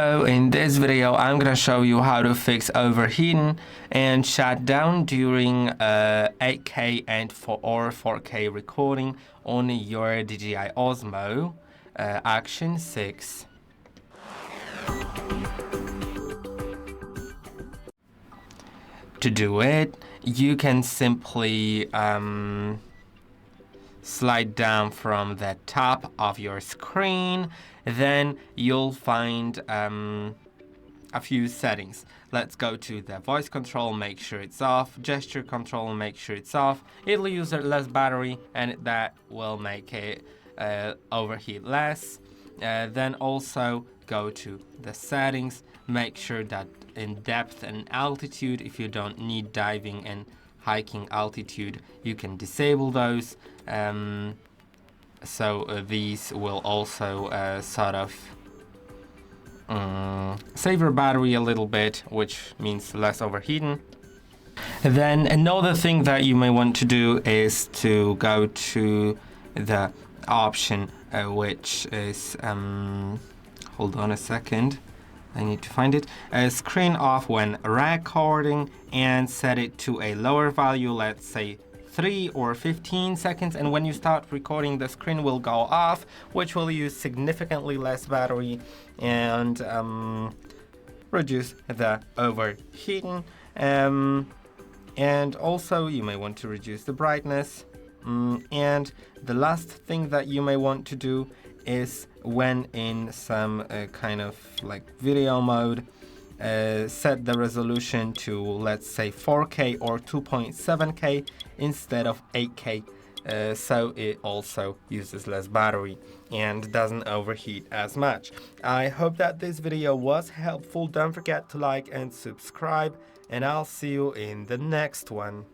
Hello, in this video I'm gonna show you how to fix overheating and shutdown during 8K or 4K recording on your DJI Osmo Action 6. To do it, you can simply slide down from the top of your screen, then you'll find a few settings. Let's go to the voice control, make sure it's off, gesture control, make sure it's off. It'll use less battery and that will make it overheat less. Then also go to the settings, make sure that in depth and altitude, if you don't need diving and hiking altitude, you can disable those. These will also sort of save your battery a little bit, which means less overheating. Then another thing that you may want to do is to go to the option which is hold on a second, I need to find it. Screen off when recording and set it to a lower value, let's say 3 or 15 seconds, and when you start recording the screen will go off, which will use significantly less battery and reduce the overheating. And also you may want to reduce the brightness. And the last thing that you may want to do is when in some kind of like video mode, set the resolution to, let's say, 4K or 2.7K instead of 8K, so it also uses less battery and doesn't overheat as much. I hope that this video was helpful. Don't forget to like and subscribe, and I'll see you in the next one.